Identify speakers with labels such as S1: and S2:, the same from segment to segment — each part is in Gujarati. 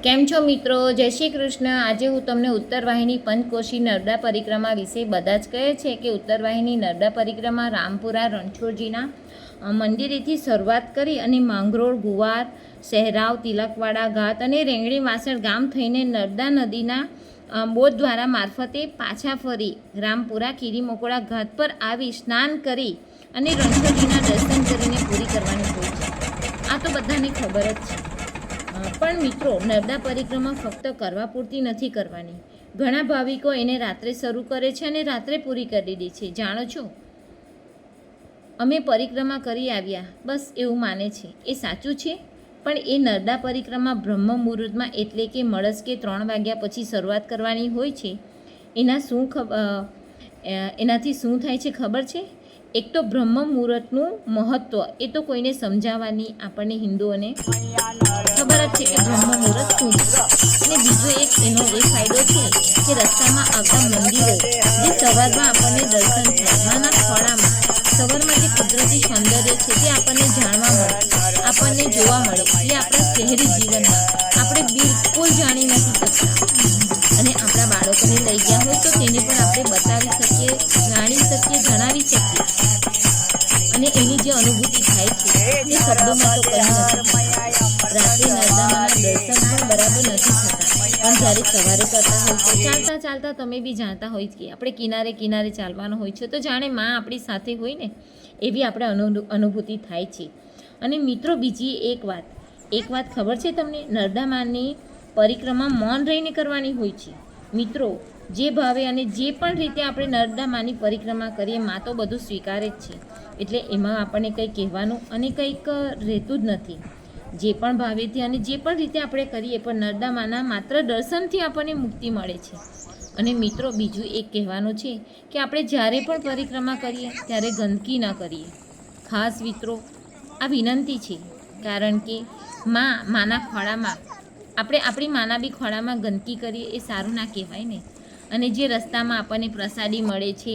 S1: કેમ છો મિત્રો? જય શ્રી કૃષ્ણ. આજે હું તમને ઉત્તરવાહિની પંચકોશી નર્મદા પરિક્રમા વિશે બધા જ કહે છે કે ઉત્તરવાહિની નર્મદા પરિક્રમા રામપુરા રણછોડજીના મંદિરેથી શરૂઆત કરી અને માંગરોળ, ગુવાર, સહેરાવ, તિલકવાડા ઘાટ અને રેંગણી વાસણ ગામ થઈને નર્મદા નદીના બોટ દ્વારા મારફતે પાછા ફરી રામપુરા ખીરી મકોડા ઘાટ પર આવી સ્નાન કરી અને રણછોડજીના દર્શન કરીને પૂરી કરવાની હોય છે. આ તો બધાને ખબર જ છે. પણ મિત્રો, નર્મદા પરિક્રમા ફક્ત કરવા પૂરતી નથી કરવાની. ઘણા ભાવિકો એને રાત્રે શરૂ કરે છે અને રાત્રે પૂરી કરી દે છે. જાણો છો, અમે પરિક્રમા કરી આવ્યા બસ એવું માને છે. એ સાચું છે, પણ એ નર્મદા પરિક્રમા બ્રહ્મ મુહૂર્તમાં એટલે કે મળસ્કે 3 વાગ્યા પછી શરૂઆત કરવાની હોય છે. એનાથી શું થાય છે ખબર છે? એક તો બ્રહ્મ મુહૂર્તનું મહત્ત્વ એ તો કોઈને સમજાવવાની આપણને હિન્દુઓને ખબર જ છે કે બ્રહ્મ મુહૂર્ત શું છે. અને બીજો એક એનો એ ફાયદો છે કે રસ્તામાં આવતા મંદિરો જે સવારમાં આપણને દર્શન થાય, માના ખોળામાં સવારમાં જે કુદરતી સૌંદર્ય છે તે આપણને જાણવા મળે, આપણને જોવા મળે, જે આપણા શહેરી જીવનમાં આપણે બિલકુલ જાણી નથી શકતા. અને આપણા બાળકોને લઈ ગયા હોય તો તેને પણ આપણે બતાવી શકીએ, જાણી શકીએ, જણાવી શકીએ. અને એની જે અનુભૂતિ થાય છે તે શબ્દોમાં તો કહી નથી શકતા. રાત્રે નર્મદાના દર્શન પણ બરાબર નથી થતા, પણ જ્યારે સવારે કરતા હોય તો ચાલતા ચાલતા તમે બી જાણતા હોય કે આપણે કિનારે કિનારે ચાલવાનું હોય છે, તો જાણે માં આપણી સાથે હોય ને એવી આપણે અનુભૂતિ થાય છે. અને મિત્રો, બીજી એક વાત ખબર છે તમને? નર્મદા માની પરિક્રમા મૌન રહીને કરવાની હોય છે. મિત્રો, જે ભાવે અને જે પણ રીતે આપણે નર્મદા માની પરિક્રમા કરીએ, માં તો બધું સ્વીકારે જ છે. એટલે એમાં આપણને કંઈ કહેવાનું અને કંઈક રહેતું જ નથી. જે પણ ભાવેથી અને જે પણ રીતે આપણે કરીએ, પણ નર્મદા માના માત્ર દર્શનથી આપણને મુક્તિ મળે છે. અને મિત્રો, બીજું એક કહેવાનું છે કે આપણે જ્યારે પણ પરિક્રમા કરીએ ત્યારે ગંદકી ન કરીએ. ખાસ મિત્રો, આ વિનંતી છે, કારણ કે માના ખોળામાં આપણે આપણી માના બી ખોળામાં ગંદકી કરીએ એ સારું ના કહેવાય ને. અને જે રસ્તામાં આપણને પ્રસાદી મળે છે,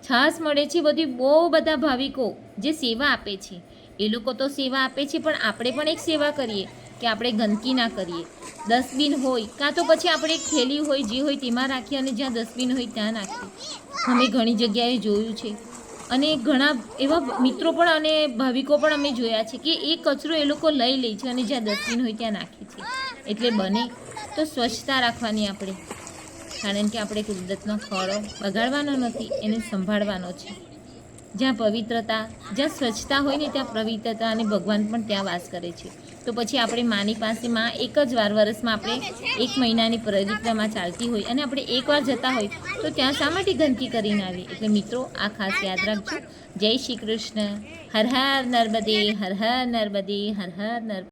S1: છાશ મળે છે, બધી બહુ બધા ભાવિકો જે સેવા આપે છે, એ લોકો તો સેવા આપે છે, પણ આપણે પણ એક સેવા કરીએ કે આપણે ગંદકી ના કરીએ. ડસ્ટબિન હોય કાં તો પછી આપણે એક થેલી હોય જે હોય તેમાં રાખીએ અને જ્યાં ડસ્ટબિન હોય ત્યાં નાખીએ. અમે ઘણી જગ્યાએ જોયું છે અને ઘણા એવા મિત્રો પણ અને ભાવિકો પણ અમે જોયા છે કે એ કચરો એ લોકો લઈ લે છે અને જ્યાં ડસ્ટબિન હોય ત્યાં નાખે છે. એટલે બને તો સ્વચ્છતા રાખવાની આપણે, કારણ કે આપણે કુદરતનો ખોળો બગાડવાનો નથી, એને સંભાળવાનો છે. જ્યાં પવિત્રતા, જ્યાં સ્વચ્છતા હોય ને ત્યાં પવિત્રતા અને ભગવાન પણ ત્યાં વાસ કરે છે. તો પછી આપણે માની પાસે એક જ વાર વર્ષમાં આપણે 1 મહિનાની પરિક્રમા ચાલતી હોય અને આપણે એકવાર જતા હોય તો ત્યાં શા માટે ગંદકી કરીને આવીએ? એટલે મિત્રો, આ ખાસ યાદ રાખજો. જય શ્રી કૃષ્ણ. હર હર નર્મદે, હર હર નર્મદે, હર હર નર્મદે.